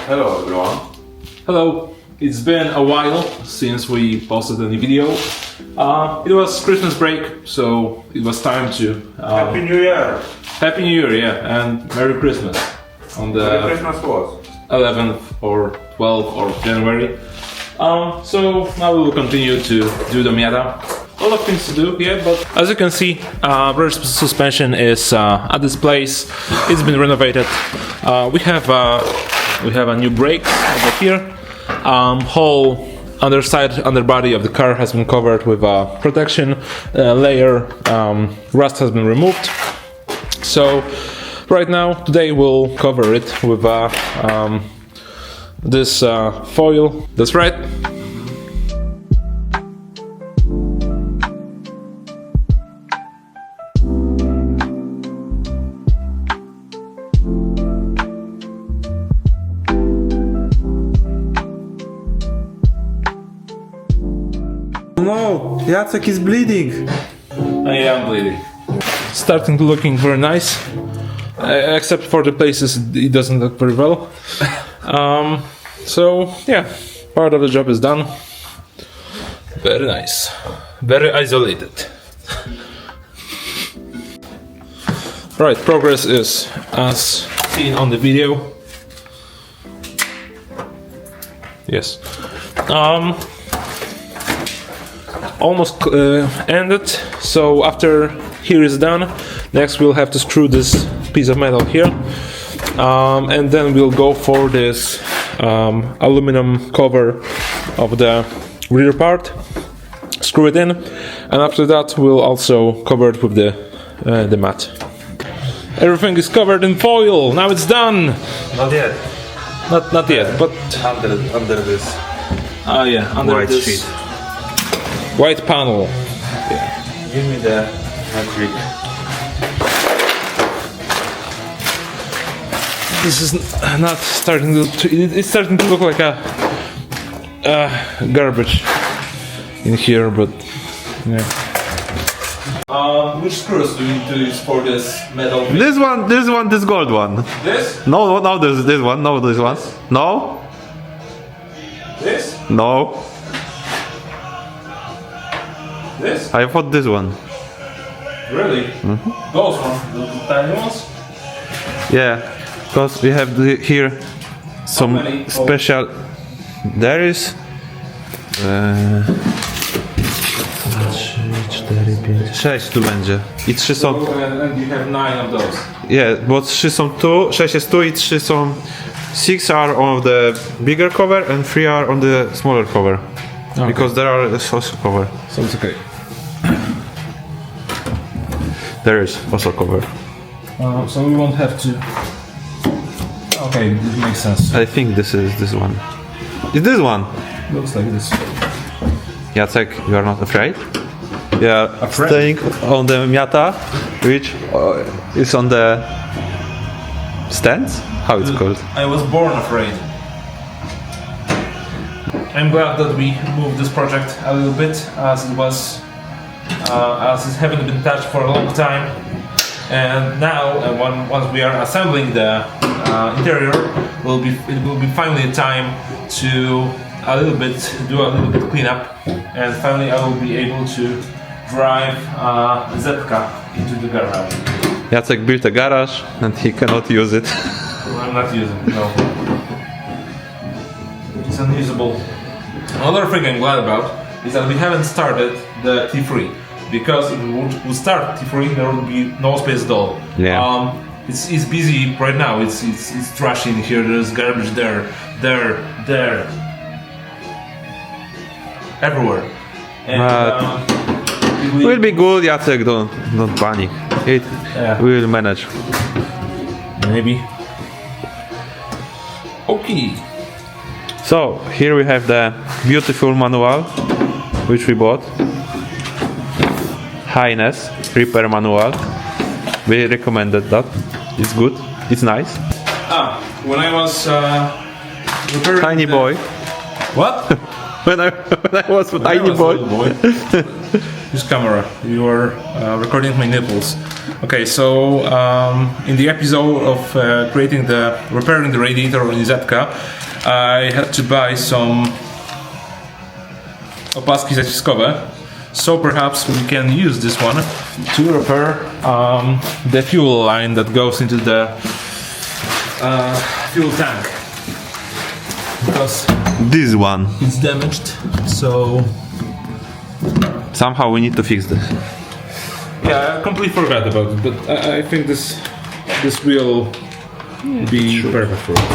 Hello everyone. Hello. It's been a while since we posted any video. It was Christmas break, so it was time to... Happy New Year! Happy New Year, yeah, and Merry Christmas on the Merry Christmas was 11th or 12th of January. So now we will continue to do the Miata. A lot of things to do here, but as you can see, rear suspension is at this place. It's been renovated. We have a new brake over here. Whole underbody of the car has been covered with a protection layer. Rust has been removed. So right now, today we'll cover it with this foil. That's right. No, Jacek is bleeding. I am bleeding. Starting to looking very nice, except for the places it doesn't look very well. So yeah, part of the job is done. Very nice, very isolated. Right, progress is as seen on the video. Yes. Almost ended, so after here is done, next we'll have to screw this piece of metal here, and then we'll go for this aluminum cover of the rear part, screw it in, and after that we'll also cover it with the mat. Everything is covered in foil. Now it's done. Not yet. Not yet, but Under this yeah, under white this sheet. white panel. Give me the magic. This is not starting to. It's starting to look like a garbage in here, but yeah. Which screws do we need to use for this metal? This gold one. This? No, this one. No, this one. No, This? no. This? I thought this one. Really? Those ones, the tiny ones? Yeah, because we have here some many? special. There is. 4, 5, 6 tu będzie. I 3 są. And you have 9 of those. Yeah, bo 3 są tu, 6 jest tu i 3 są. 6 are on the bigger cover and 3 are on the smaller cover. Okay. Because there are also cover. So it's okay. There is also cover. So we won't have to. Okay, it makes sense. I think this is this one. Is this one? Looks like this. Jacek, you are not afraid? Yeah, Afraid? staying on the Miata, which is on the stands? How it's called? I was born afraid. I'm glad that we moved this project a little bit, as it was, as it haven't been touched for a long time. And now, once we are assembling the interior, it will be finally time to do a little bit cleanup, and finally I will be able to drive Zetka into the garage. Jacek built a garage and he cannot use it. I'm not using it, no. It's unusable. Another thing I'm glad about is that we haven't started the T3, because if we would start T3, there would be no space at all. Yeah. It's busy right now. It's trash in here. There's garbage there, everywhere. And Will be good, Jacek. Don't panic. It will manage. Maybe. Okay. So here we have the beautiful manual, which we bought. Highness repair manual. We recommended that. It's good. It's nice. When I was repairing Tiny boy. What? when I was a tiny boy. This camera, you are recording my nipples. Okay, so in the episode of repairing the radiator on Zetka, I had to buy some opaski zaciskowe. So perhaps we can use this one to repair the fuel line that goes into the fuel tank. Because This one. it's damaged, so Somehow we need to fix this. yeah, I completely forgot about it, but I think this will be perfect for it.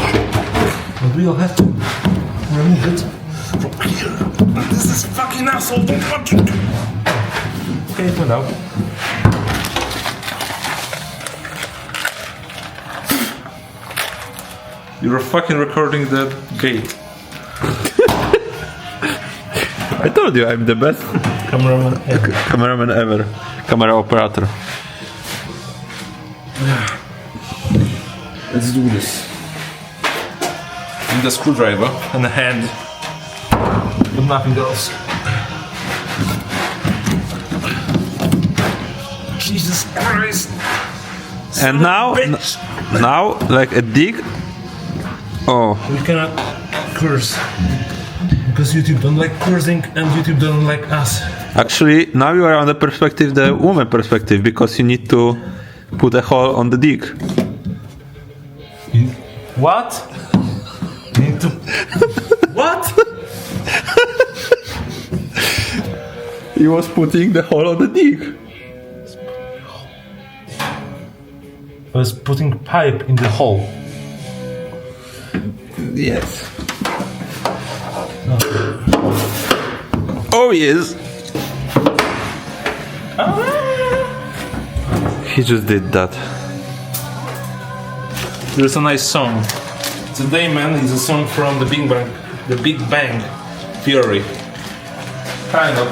But we'll have to remove it from here. This is fucking asshole, don't touch it! Okay, it went out. You're fucking recording the gate. I told you I'm the best Cameraman ever. cameraman ever. Camera operator. Let's do this. With a screwdriver and a hand. With nothing else. Jesus Christ! And now, Bitch! now like a dig. Oh, We cannot curse. Because YouTube don't like cursing and YouTube don't like us. actually, now you are on the perspective, the woman perspective, because you need to put a hole on the dig. What? You need to... What? He was putting the hole on the dig. I was putting pipe in the hole. Yes. Oh yes. He just did that. There's a nice song. Today Man is a song from the Big Bang Theory. Kind of.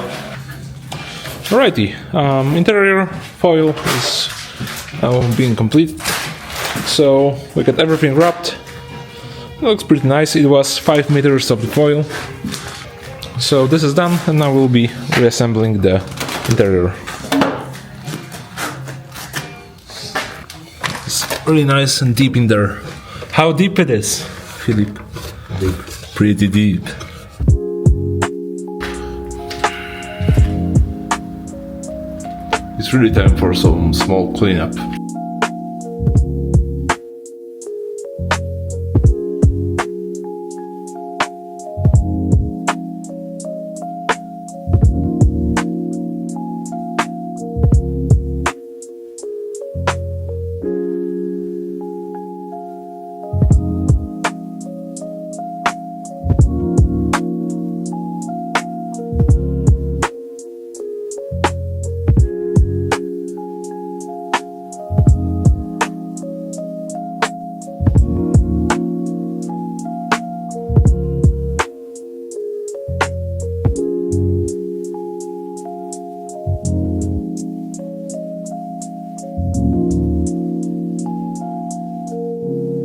Alrighty, interior foil is being completed. So we got everything wrapped. It looks pretty nice. It was 5 meters of the foil. So this is done, and now we'll be reassembling the interior. It's really nice and deep in there. How deep it is, Philip? Deep. Pretty deep. It's really time for some small cleanup.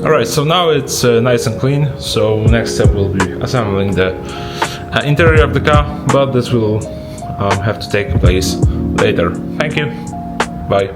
Alright, so now it's nice and clean, so next step will be assembling the interior of the car, but this will have to take place later. Thank you, bye.